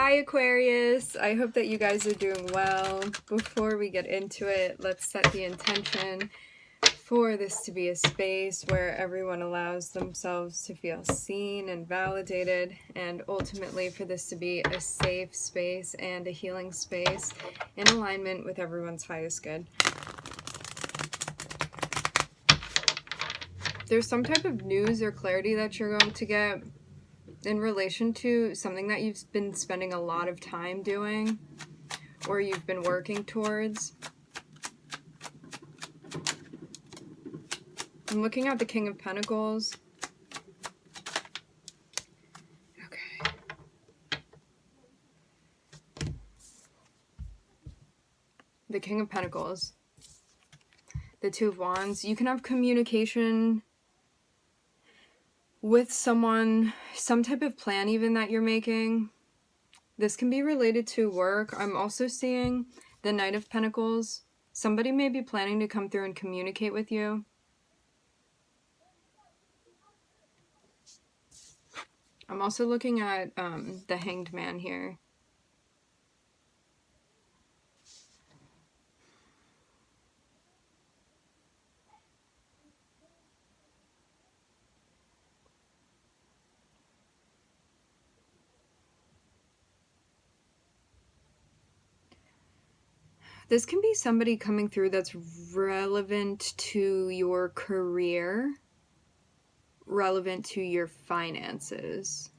Hi Aquarius, I hope that you guys are doing well. Before we get into it, let's set the intention for this to be a space where everyone allows themselves to feel seen and validated, and ultimately for this to be a safe space and a healing space in alignment with everyone's highest good. There's some type of news or clarity that you're going to get in relation to something that you've been spending a lot of time doing or you've been working towards. I'm looking at the King of Pentacles. Okay. The King of Pentacles. The Two of Wands. You can have communication with someone, some type of plan even that you're making. This can be related to work. I'm also seeing the Knight of Pentacles. Somebody may be planning to come through and communicate with you. I'm also looking at the Hanged Man here. This can be somebody coming through that's relevant to your career, relevant to your finances.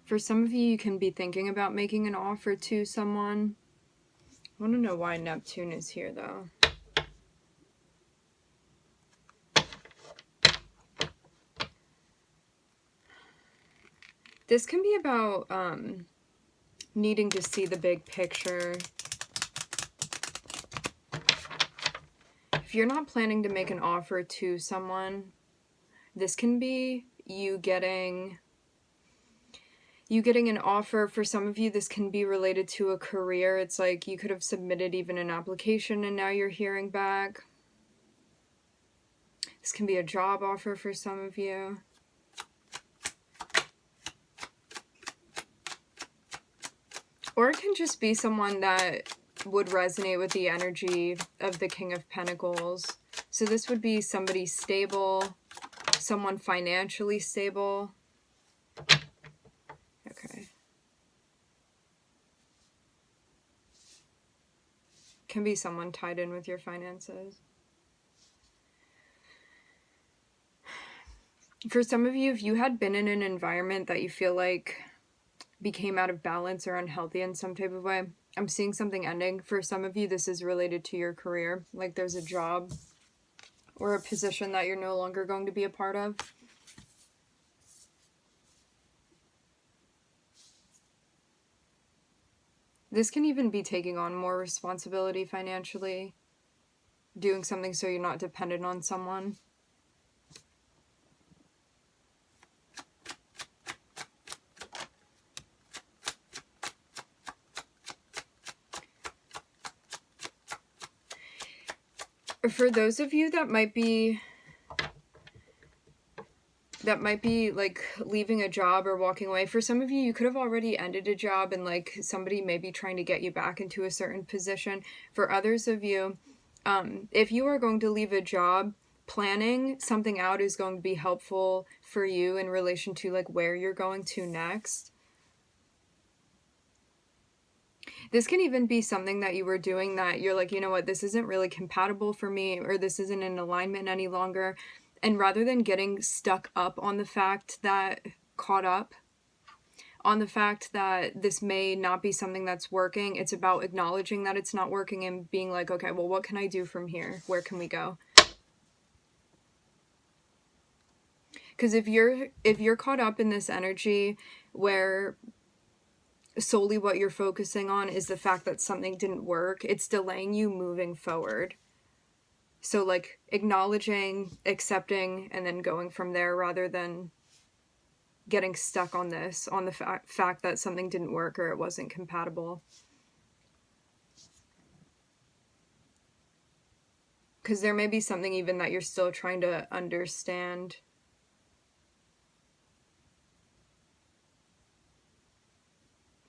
For some of you, you can be thinking about making an offer to someone. I want to know why Neptune is here, though. This can be about needing to see the big picture. If you're not planning to make an offer to someone, this can be you getting an offer. For some of you, this can be related to a career. It's like you could have submitted even an application and now you're hearing back. This can be a job offer for some of you. Or it can just be someone that would resonate with the energy of the King of Pentacles. So this would be somebody stable, someone financially stable. Okay. Can be someone tied in with your finances. For some of you, if you had been in an environment that you feel like became out of balance or unhealthy in some type of way, I'm seeing something ending. For some of you, this is related to your career. Like there's a job or a position that you're no longer going to be a part of. This can even be taking on more responsibility financially, doing something so you're not dependent on someone. For those of you that might be like leaving a job or walking away, for some of you, you could have already ended a job and like somebody may be trying to get you back into a certain position. For others of you, if you are going to leave a job, planning something out is going to be helpful for you in relation to like where you're going to next. This can even be something that you were doing that you're like, you know what, this isn't really compatible for me, or this isn't in alignment any longer. And rather than getting stuck up on the fact that, caught up on the fact that this may not be something that's working, it's about acknowledging that it's not working and being like, okay, well, what can I do from here? Where can we go? Because if you're caught up in this energy where solely what you're focusing on is the fact that something didn't work, it's delaying you moving forward. So like acknowledging, accepting, and then going from there rather than getting stuck on this, on the fact that something didn't work or it wasn't compatible. Because there may be something even that you're still trying to understand.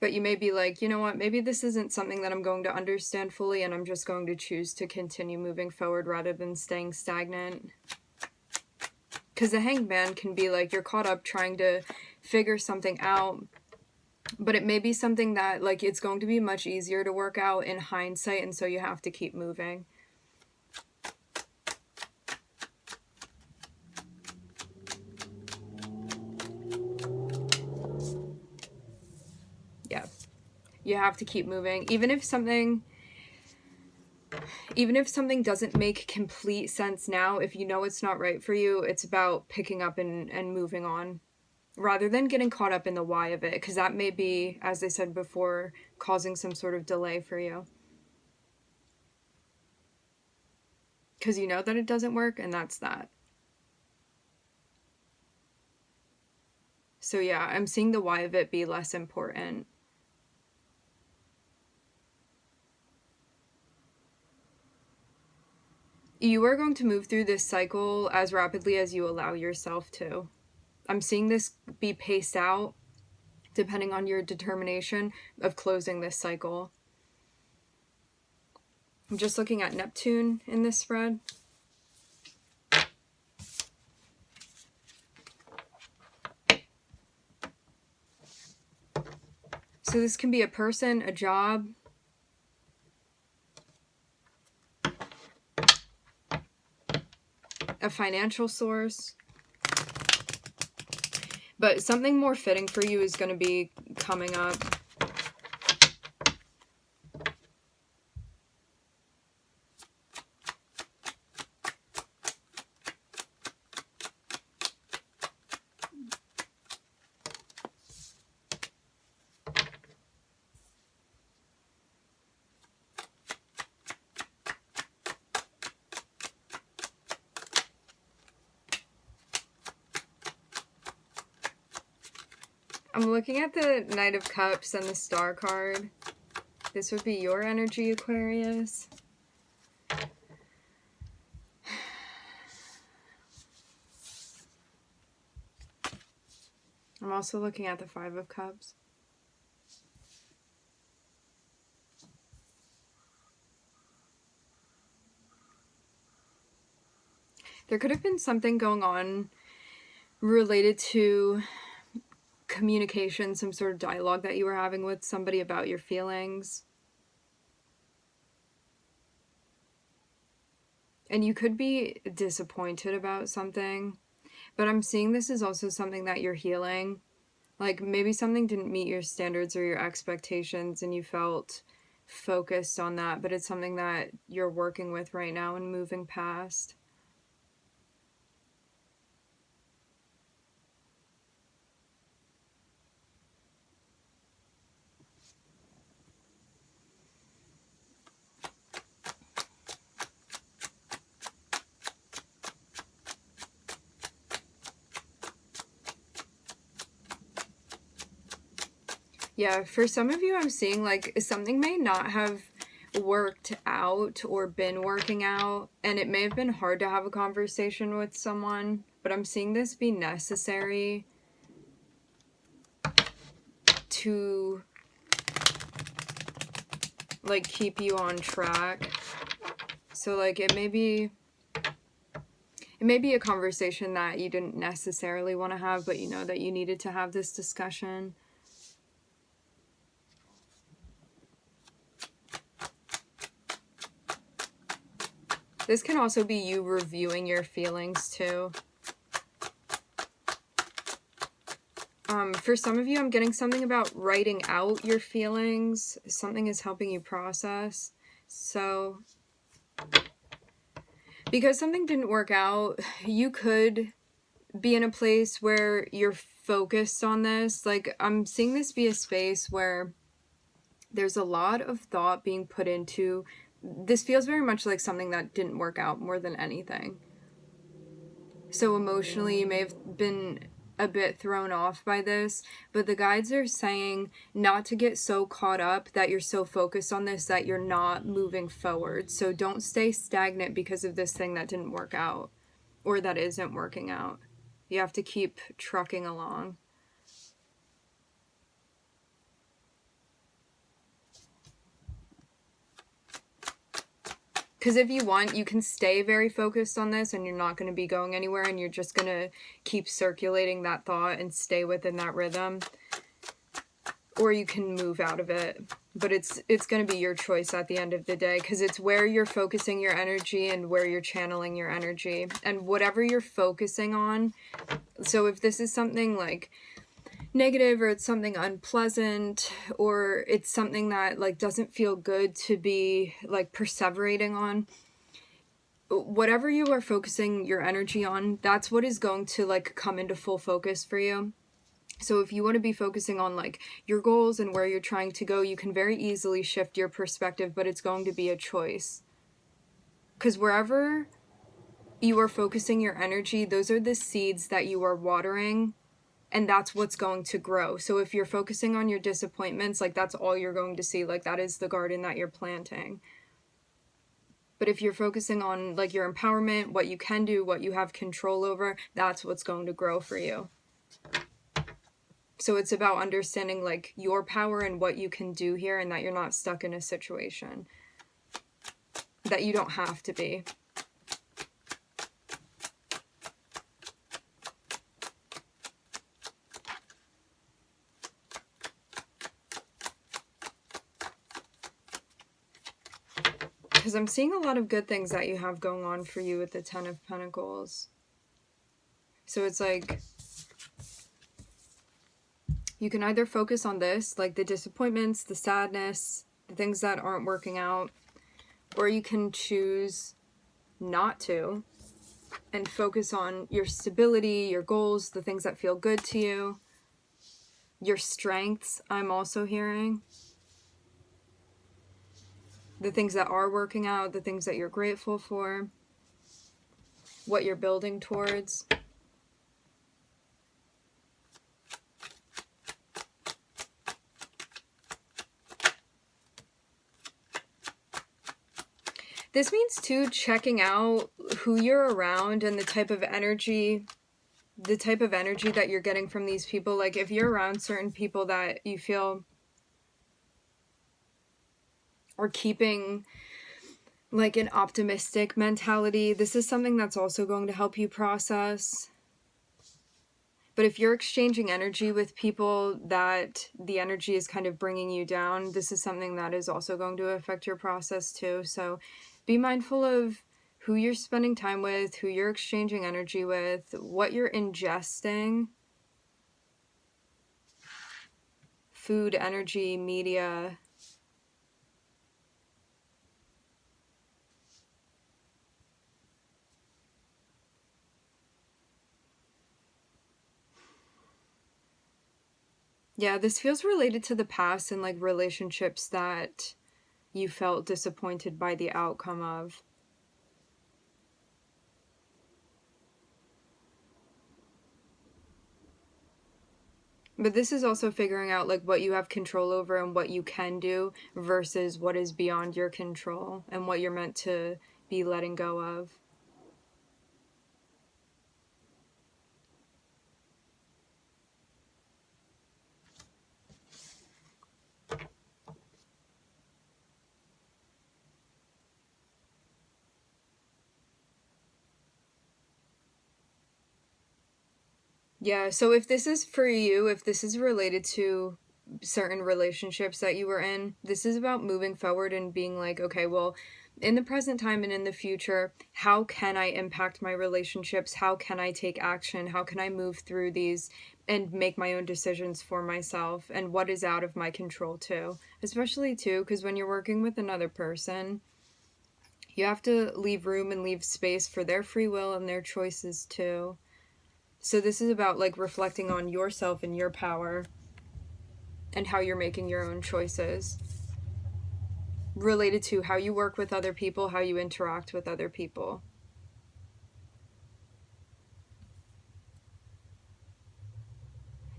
But you may be like, you know what, maybe this isn't something that I'm going to understand fully, and I'm just going to choose to continue moving forward rather than staying stagnant. Because the Hanged Man can be like, you're caught up trying to figure something out, but it may be something that, like, it's going to be much easier to work out in hindsight, and so you have to keep moving. Yeah. You have to keep moving. Even if something doesn't make complete sense now, if you know it's not right for you, it's about picking up and moving on, rather than getting caught up in the why of it, because that may be, as I said before, causing some sort of delay for you. Because you know that it doesn't work, and that's that. So yeah, I'm seeing the why of it be less important. You are going to move through this cycle as rapidly as you allow yourself to. I'm seeing this be paced out depending on your determination of closing this cycle. I'm just looking at Neptune in this spread. So this can be a person, a job, a financial source. But something more fitting for you is going to be coming up. I'm looking at the Knight of Cups and the Star card. This would be your energy, Aquarius. I'm also looking at the Five of Cups. There could have been something going on related to communication, some sort of dialogue that you were having with somebody about your feelings. And you could be disappointed about something, but I'm seeing this is also something that you're healing. Like maybe something didn't meet your standards or your expectations and you felt focused on that, but it's something that you're working with right now and moving past. Yeah, for some of you, I'm seeing like something may not have worked out or been working out, and it may have been hard to have a conversation with someone, but I'm seeing this be necessary to like keep you on track. So like it may be a conversation that you didn't necessarily want to have, but you know that you needed to have this discussion. This can also be you reviewing your feelings too. For some of you, I'm getting something about writing out your feelings. Something is helping you process. So, because something didn't work out, you could be in a place where you're focused on this. Like, I'm seeing this be a space where there's a lot of thought being put into. This feels very much like something that didn't work out more than anything. So emotionally, you may have been a bit thrown off by this, but the guides are saying not to get so caught up that you're so focused on this that you're not moving forward. So don't stay stagnant because of this thing that didn't work out or that isn't working out. You have to keep trucking along. Because if you want, you can stay very focused on this and you're not going to be going anywhere, and you're just going to keep circulating that thought and stay within that rhythm. Or you can move out of it. But it's going to be your choice at the end of the day, because it's where you're focusing your energy and where you're channeling your energy. And whatever you're focusing on, so if this is something like negative, or it's something unpleasant, or it's something that like doesn't feel good to be like perseverating on, whatever you are focusing your energy on, that's what is going to like come into full focus for you. So if you want to be focusing on like your goals and where you're trying to go, you can very easily shift your perspective, but it's going to be a choice. Because wherever you are focusing your energy, those are the seeds that you are watering, and that's what's going to grow. So if you're focusing on your disappointments, like that's all you're going to see, like that is the garden that you're planting. But if you're focusing on like your empowerment, what you can do, what you have control over, that's what's going to grow for you. So it's about understanding like your power and what you can do here, and that you're not stuck in a situation that you don't have to be. Because I'm seeing a lot of good things that you have going on for you with the Ten of Pentacles. So it's like you can either focus on this, like the disappointments, the sadness, the things that aren't working out, or you can choose not to and focus on your stability, your goals, the things that feel good to you, your strengths, I'm also hearing. The things that are working out, the things that you're grateful for, what you're building towards. This means too checking out who you're around and the type of energy that you're getting from these people. Like if you're around certain people that you feel are keeping like an optimistic mentality, this is something that's also going to help you process. But if you're exchanging energy with people that the energy is kind of bringing you down, this is something that is also going to affect your process too. So be mindful of who you're spending time with, who you're exchanging energy with, what you're ingesting. Food, energy, media. Yeah, this feels related to the past and like relationships that you felt disappointed by the outcome of. But this is also figuring out like what you have control over and what you can do versus what is beyond your control and what you're meant to be letting go of. Yeah, so if this is for you, if this is related to certain relationships that you were in, this is about moving forward and being like, okay, well, in the present time and in the future, how can I impact my relationships? How can I take action? How can I move through these and make my own decisions for myself? And what is out of my control too? Especially too, because when you're working with another person, you have to leave room and leave space for their free will and their choices too. So this is about like reflecting on yourself and your power and how you're making your own choices related to how you work with other people, how you interact with other people.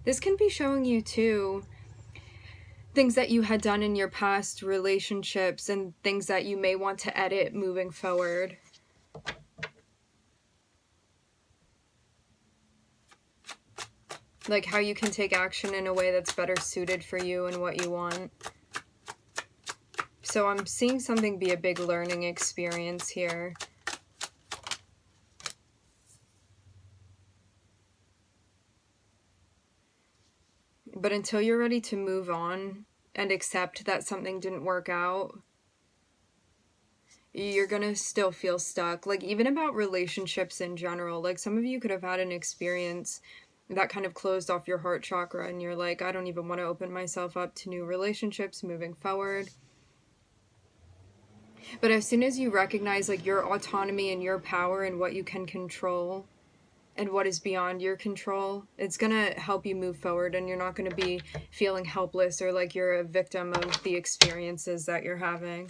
This can be showing you too things that you had done in your past relationships and things that you may want to edit moving forward. Like how you can take action in a way that's better suited for you and what you want. So I'm seeing something be a big learning experience here. But until you're ready to move on and accept that something didn't work out, you're gonna still feel stuck. Like, even about relationships in general, like, some of you could have had an experience that kind of closed off your heart chakra, and you're like, I don't even want to open myself up to new relationships moving forward. But as soon as you recognize, like, your autonomy and your power and what you can control and what is beyond your control, it's gonna help you move forward, and you're not gonna be feeling helpless or like you're a victim of the experiences that you're having.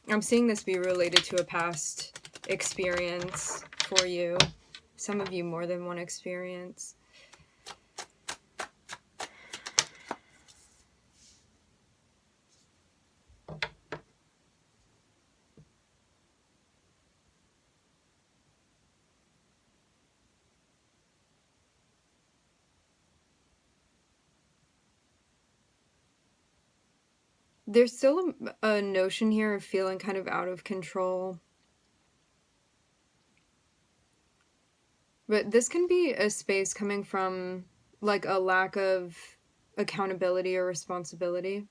I'm seeing this be related to a past experience for you. Some of you more than one experience. There's still a notion here of feeling kind of out of control. But this can be a space coming from like a lack of accountability or responsibility.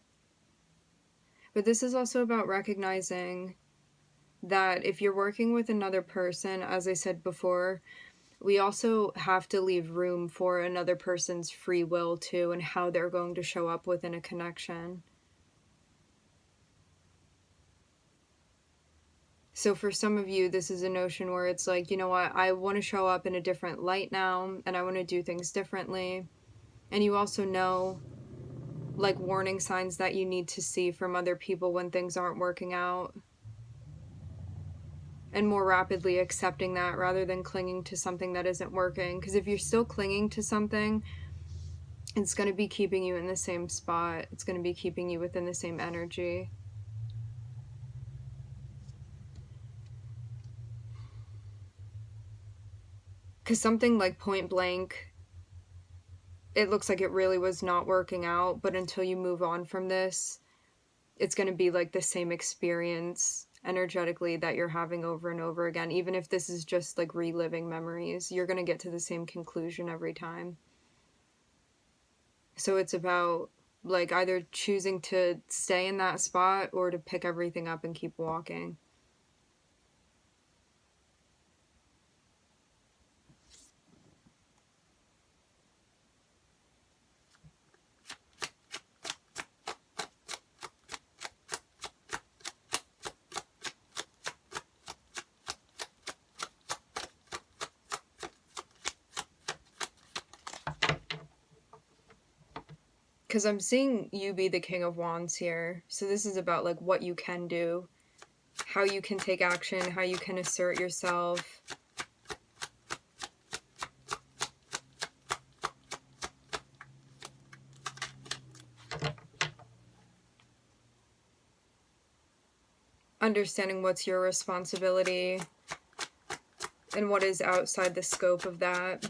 But this is also about recognizing that if you're working with another person, as I said before, we also have to leave room for another person's free will too, and how they're going to show up within a connection. So for some of you, this is a notion where it's like, you know what, I want to show up in a different light now, and I want to do things differently. And you also know, like, warning signs that you need to see from other people when things aren't working out. And more rapidly accepting that rather than clinging to something that isn't working. Because if you're still clinging to something, it's going to be keeping you in the same spot. It's going to be keeping you within the same energy. Because something like point blank, it looks like it really was not working out, but until you move on from this, it's going to be like the same experience energetically that you're having over and over again. Even if this is just like reliving memories, you're going to get to the same conclusion every time. So it's about like either choosing to stay in that spot or to pick everything up and keep walking. Because I'm seeing you be the King of Wands here. So this is about like what you can do, how you can take action, how you can assert yourself. Understanding what's your responsibility and what is outside the scope of that.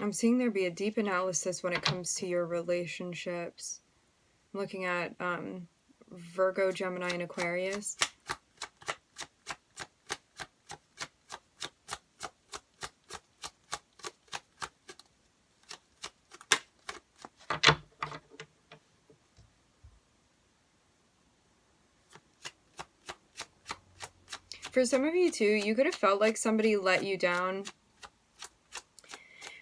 I'm seeing there be a deep analysis when it comes to your relationships. I'm looking at Virgo, Gemini, and Aquarius. For some of you too, you could have felt like somebody let you down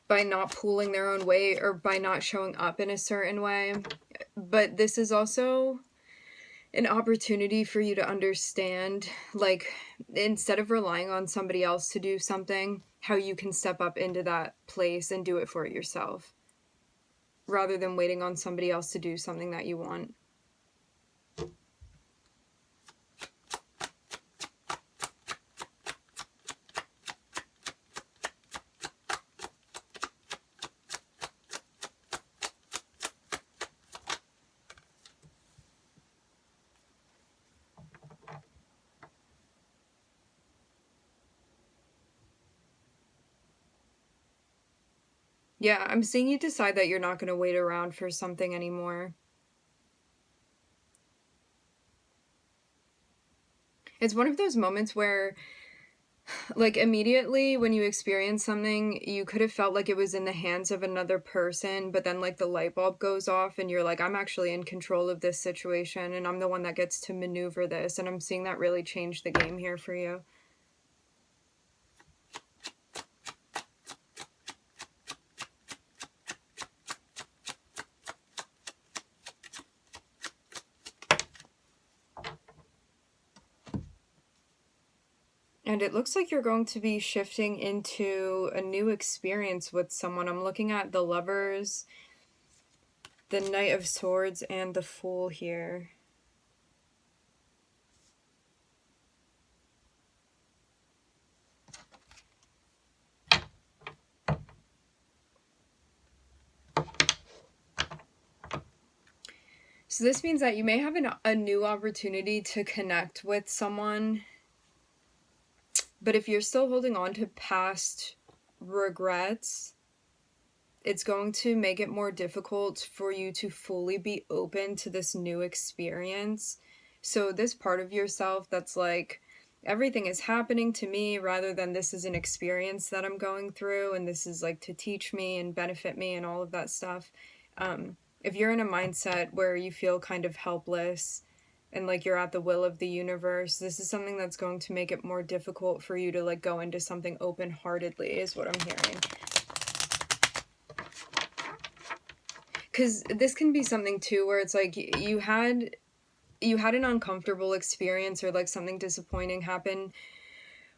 by not pulling their own weight or by not showing up in a certain way. But this is also an opportunity for you to understand, like, instead of relying on somebody else to do something, how you can step up into that place and do it for yourself, rather than waiting on somebody else to do something that you want. Yeah, I'm seeing you decide that you're not going to wait around for something anymore. It's one of those moments where, like, immediately when you experience something, you could have felt like it was in the hands of another person, but then, like, the light bulb goes off and you're like, I'm actually in control of this situation and I'm the one that gets to maneuver this. And I'm seeing that really change the game here for you. And it looks like you're going to be shifting into a new experience with someone. I'm looking at the Lovers, the Knight of Swords, and the Fool here. So this means that you may have a new opportunity to connect with someone, but if you're still holding on to past regrets, it's going to make it more difficult for you to fully be open to this new experience. So this part of yourself that's like, everything is happening to me rather than this is an experience that I'm going through and this is like to teach me and benefit me and all of that stuff. If you're in a mindset where you feel kind of helpless and like you're at the will of the universe, this is something that's going to make it more difficult for you to like go into something open-heartedly, is what I'm hearing. Because this can be something too where it's like you had an uncomfortable experience or like something disappointing happen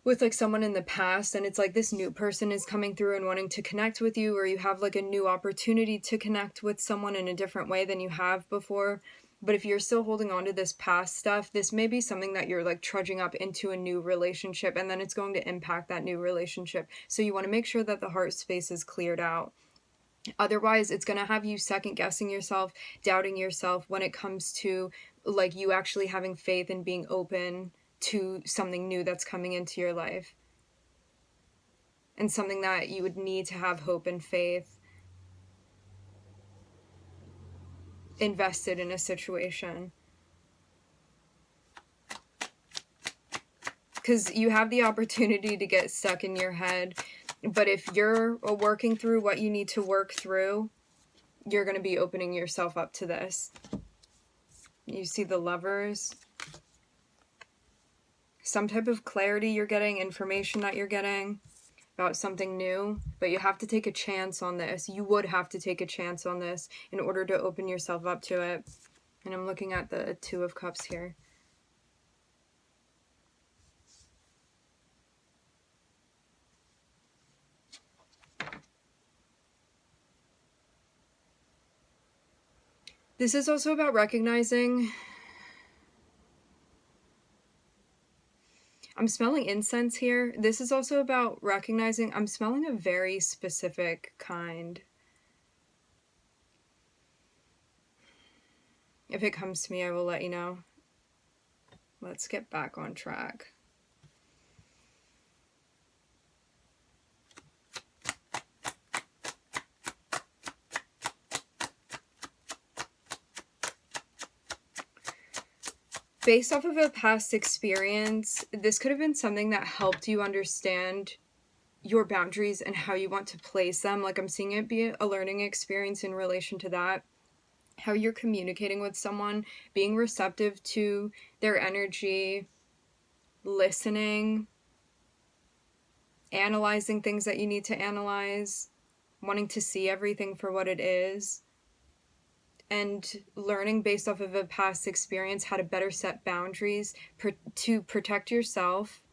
with like someone in the past, and it's like this new person is coming through and wanting to connect with you, or you have like a new opportunity to connect with someone in a different way than you have before. But if you're still holding on to this past stuff, this may be something that you're like trudging up into a new relationship, and then it's going to impact that new relationship. So you want to make sure that the heart space is cleared out. Otherwise, it's going to have you second guessing yourself, doubting yourself when it comes to like you actually having faith and being open to something new that's coming into your life. And something that you would need to have hope and faith invested in a situation. Because you have the opportunity to get stuck in your head. But if you're working through what you need to work through, you're going to be opening yourself up to this. You see the Lovers. Some type of clarity you're getting, information that you're getting about something new, but you have to take a chance on this. You would have to take a chance on this in order to open yourself up to it. And I'm looking at the Two of Cups here. This is also about recognizing, I'm smelling incense here. This is also about recognizing, I'm smelling a very specific kind. If it comes to me, I will let you know. Let's get back on track. Based off of a past experience, this could have been something that helped you understand your boundaries and how you want to place them. Like I'm seeing it be a learning experience in relation to that. How you're communicating with someone, being receptive to their energy, listening, analyzing things that you need to analyze, wanting to see everything for what it is, and learning based off of a past experience how to better set boundaries to protect yourself,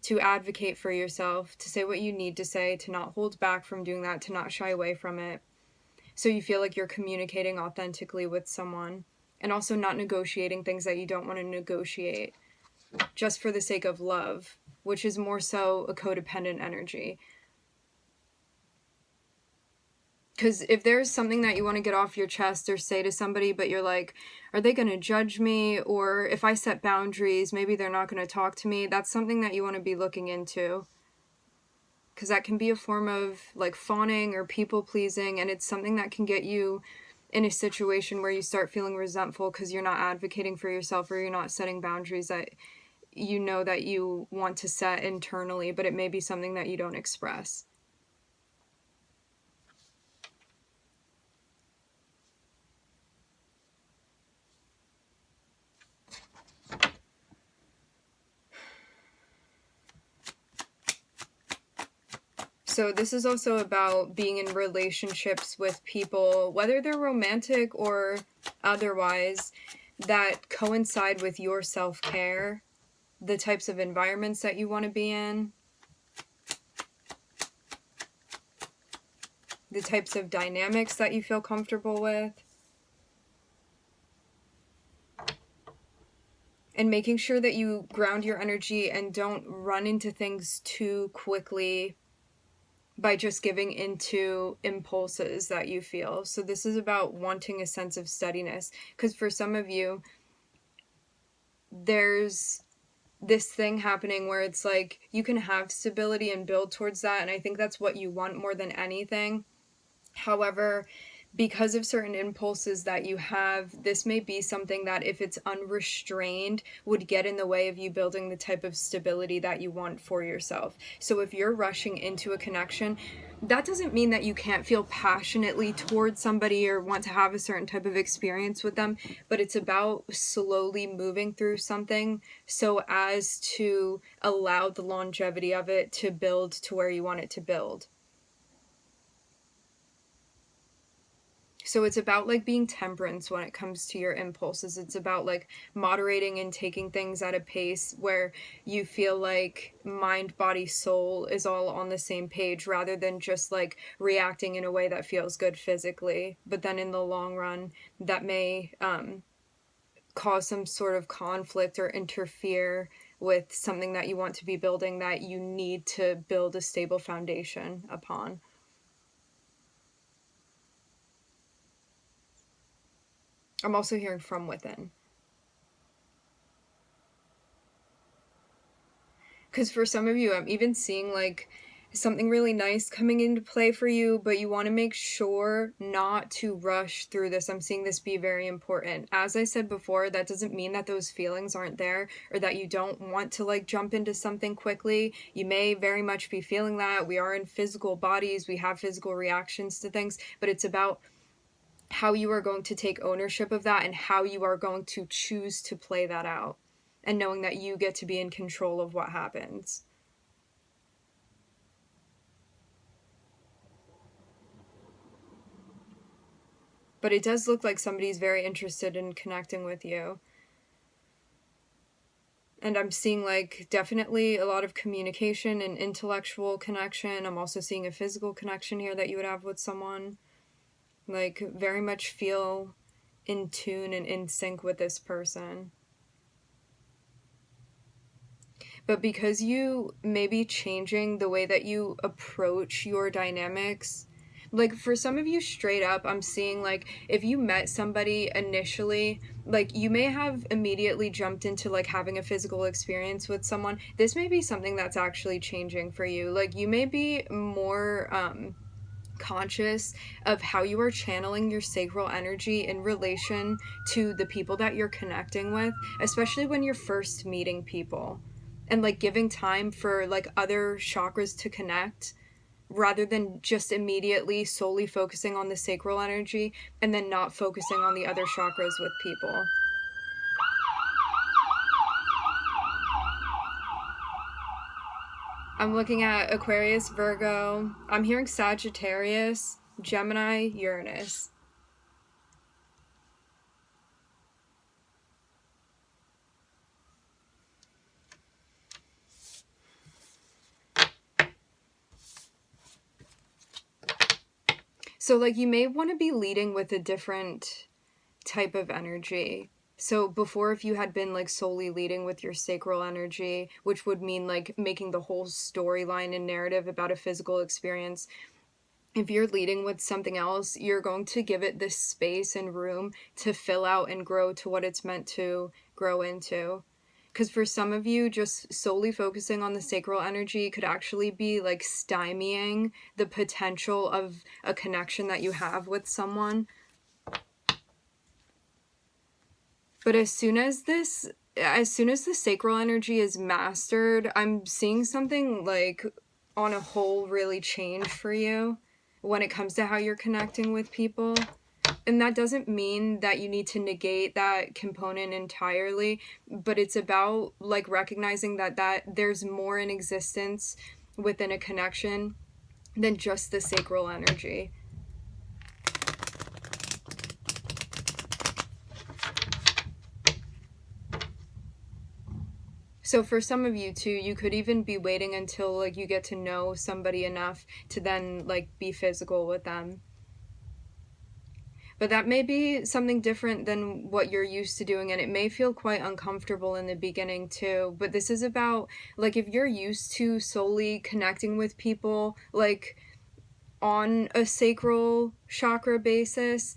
to advocate for yourself, to say what you need to say, to not hold back from doing that, to not shy away from it. So you feel like you're communicating authentically with someone, and also not negotiating things that you don't want to negotiate just for the sake of love, which is more so a codependent energy. Because if there's something that you want to get off your chest or say to somebody, but you're like, are they going to judge me? Or if I set boundaries, maybe they're not going to talk to me. That's something that you want to be looking into. because that can be a form of like fawning or people pleasing, and it's something that can get you in a situation where you start feeling resentful because you're not advocating for yourself, or you're not setting boundaries that you know that you want to set internally, but it may be something that you don't express. So this is also about being in relationships with people, whether they're romantic or otherwise, that coincide with your self-care, the types of environments that you want to be in, the types of dynamics that you feel comfortable with, and making sure that you ground your energy and don't run into things too quickly by just giving into impulses that you feel. So this is about wanting a sense of steadiness, because for some of you, there's this thing happening where it's like you can have stability and build towards that, and I think that's what you want more than anything. However, because of certain impulses that you have, this may be something that, if it's unrestrained, would get in the way of you building the type of stability that you want for yourself. So if you're rushing into a connection, that doesn't mean that you can't feel passionately towards somebody or want to have a certain type of experience with them, but it's about slowly moving through something so as to allow the longevity of it to build to where you want it to build. So it's about like being temperance when it comes to your impulses. It's about like moderating and taking things at a pace where you feel like mind, body, soul is all on the same page, rather than just like reacting in a way that feels good physically. But then in the long run, that may cause some sort of conflict or interfere with something that you want to be building, that you need to build a stable foundation upon. I'm also hearing from within. Because for some of you, I'm even seeing like something really nice coming into play for you, but you want to make sure not to rush through this. I'm seeing this be very important. As I said before, that doesn't mean that those feelings aren't there, or that you don't want to like jump into something quickly. You may very much be feeling that. We are in physical bodies, we have physical reactions to things, but it's about how you are going to take ownership of that and how you are going to choose to play that out, and knowing that you get to be in control of what happens. But it does look like somebody's very interested in connecting with you. And I'm seeing like definitely a lot of communication and intellectual connection. I'm also seeing a physical connection here that you would have with someone. Like very much feel in tune and in sync with this person. But because you may be changing the way that you approach your dynamics, like for some of you straight up, I'm seeing like if you met somebody initially, like you may have immediately jumped into like having a physical experience with someone. This may be something that's actually changing for you. Like you may be more conscious of how you are channeling your sacral energy in relation to the people that you're connecting with, especially when you're first meeting people, and like giving time for like other chakras to connect, rather than just immediately solely focusing on the sacral energy and then not focusing on the other chakras with people. I'm looking at Aquarius, Virgo. I'm hearing Sagittarius, Gemini, Uranus. So like you may want to be leading with a different type of energy. So before, if you had been like solely leading with your sacral energy, which would mean like making the whole storyline and narrative about a physical experience, if you're leading with something else, you're going to give it this space and room to fill out and grow to what it's meant to grow into. Because for some of you, just solely focusing on the sacral energy could actually be like stymieing the potential of a connection that you have with someone. But as soon as the sacral energy is mastered, I'm seeing something like on a whole really change for you when it comes to how you're connecting with people. And that doesn't mean that you need to negate that component entirely, but it's about like recognizing that there's more in existence within a connection than just the sacral energy. So for some of you too, you could even be waiting until like you get to know somebody enough to then like be physical with them. But that may be something different than what you're used to doing, and it may feel quite uncomfortable in the beginning too. But this is about, like, if you're used to solely connecting with people, like, on a sacral chakra basis,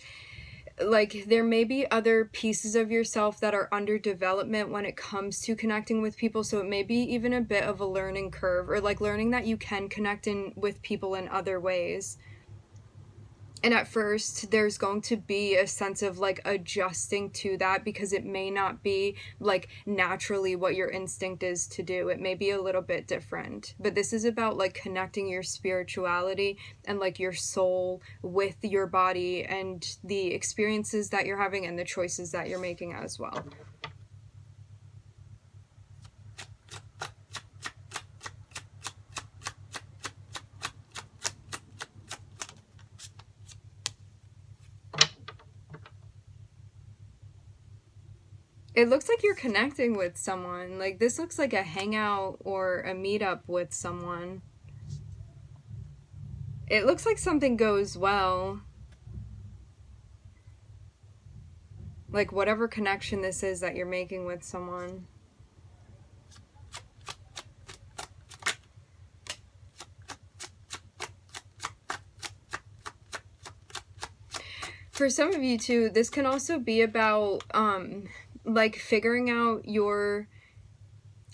like, there may be other pieces of yourself that are under development when it comes to connecting with people. So it may be even a bit of a learning curve, or like learning that you can connect with people in other ways. And at first, there's going to be a sense of like adjusting to that because it may not be like naturally what your instinct is to do. It may be a little bit different. But this is about like connecting your spirituality and like your soul with your body and the experiences that you're having and the choices that you're making as well. It looks like you're connecting with someone. Like, this looks like a hangout or a meetup with someone. It looks like something goes well. Like, whatever connection this is that you're making with someone. For some of you, too, this can also be about, like, figuring out your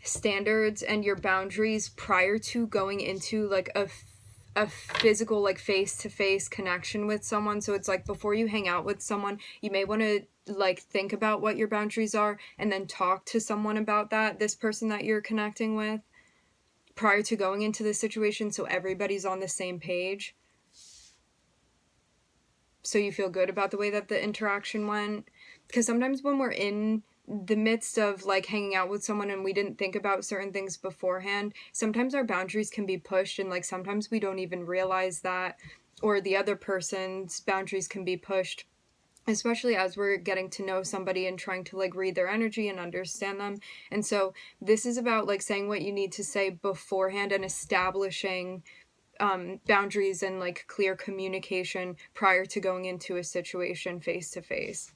standards and your boundaries prior to going into, like, a physical, like, face-to-face connection with someone. So it's like before you hang out with someone, you may want to like think about what your boundaries are and then talk to someone about that, this person that you're connecting with, prior to going into the situation, so everybody's on the same page, so you feel good about the way that the interaction went. Because sometimes when we're in the midst of like hanging out with someone and we didn't think about certain things beforehand, sometimes our boundaries can be pushed, and like sometimes we don't even realize that, or the other person's boundaries can be pushed, especially as we're getting to know somebody and trying to like read their energy and understand them. And so this is about like saying what you need to say beforehand and establishing boundaries and like clear communication prior to going into a situation face to face.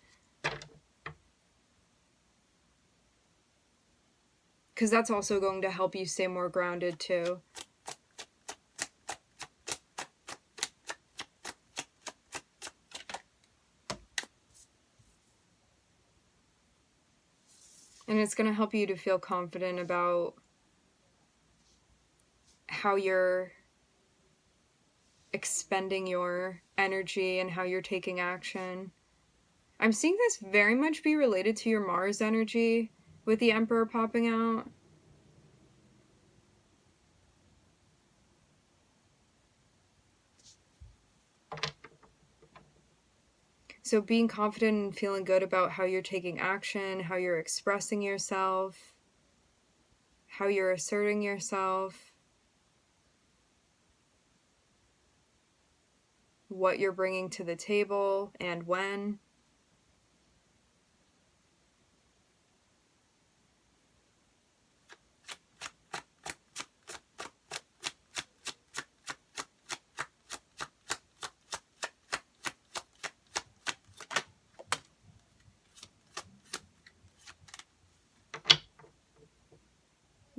Because that's also going to help you stay more grounded too. And it's going to help you to feel confident about how you're expending your energy and how you're taking action. I'm seeing this very much be related to your Mars energy with the Emperor popping out. So being confident and feeling good about how you're taking action, how you're expressing yourself, how you're asserting yourself, what you're bringing to the table, and when.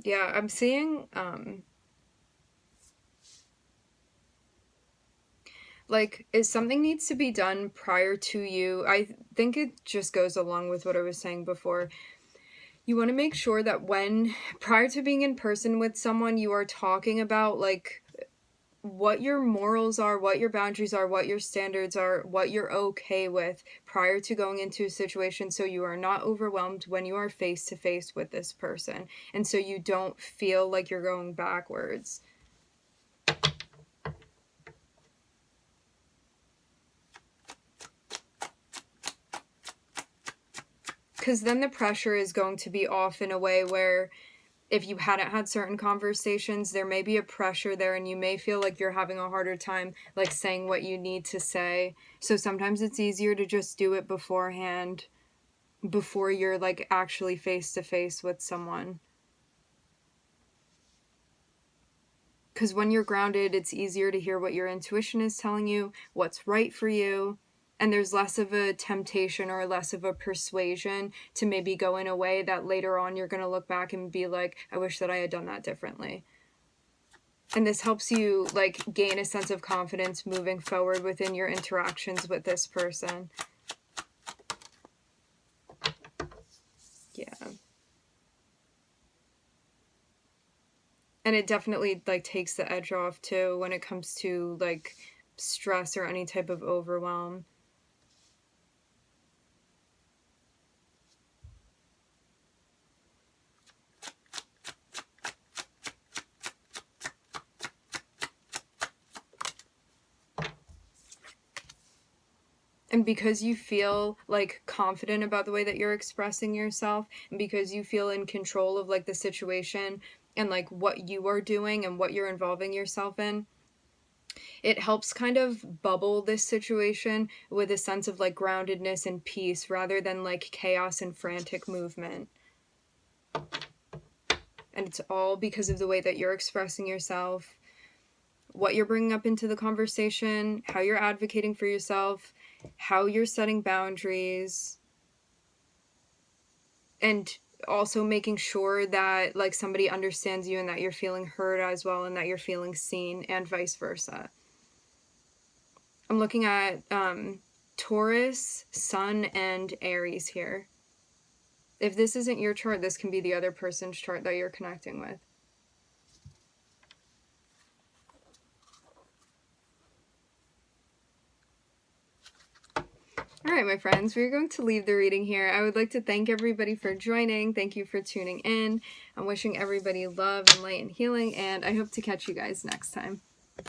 Yeah, I'm seeing, like, if something needs to be done prior to you, I think it just goes along with what I was saying before. You want to make sure that prior to being in person with someone, you are talking about like what your morals are, what your boundaries are, what your standards are, what you're okay with prior to going into a situation, so you are not overwhelmed when you are face to face with this person, and so you don't feel like you're going backwards. Because then the pressure is going to be off in a way where if you hadn't had certain conversations, there may be a pressure there and you may feel like you're having a harder time like saying what you need to say. So sometimes it's easier to just do it beforehand, before you're like actually face to face with someone. Because when you're grounded, it's easier to hear what your intuition is telling you, what's right for you. And there's less of a temptation or less of a persuasion to maybe go in a way that later on you're going to look back and be like, I wish that I had done that differently. And this helps you like gain a sense of confidence moving forward within your interactions with this person. Yeah. And it definitely like takes the edge off too when it comes to like stress or any type of overwhelm. And because you feel like confident about the way that you're expressing yourself, and because you feel in control of like the situation and like what you are doing and what you're involving yourself in, it helps kind of bubble this situation with a sense of like groundedness and peace rather than like chaos and frantic movement. And it's all because of the way that you're expressing yourself, what you're bringing up into the conversation, how you're advocating for yourself, how you're setting boundaries, and also making sure that like somebody understands you and that you're feeling heard as well and that you're feeling seen, and vice versa. I'm looking at Taurus, Sun, and Aries here. If this isn't your chart, this can be the other person's chart that you're connecting with. All right, my friends, we're going to leave the reading here. I would like to thank everybody for joining. Thank you for tuning in. I'm wishing everybody love and light and healing, and I hope to catch you guys next time.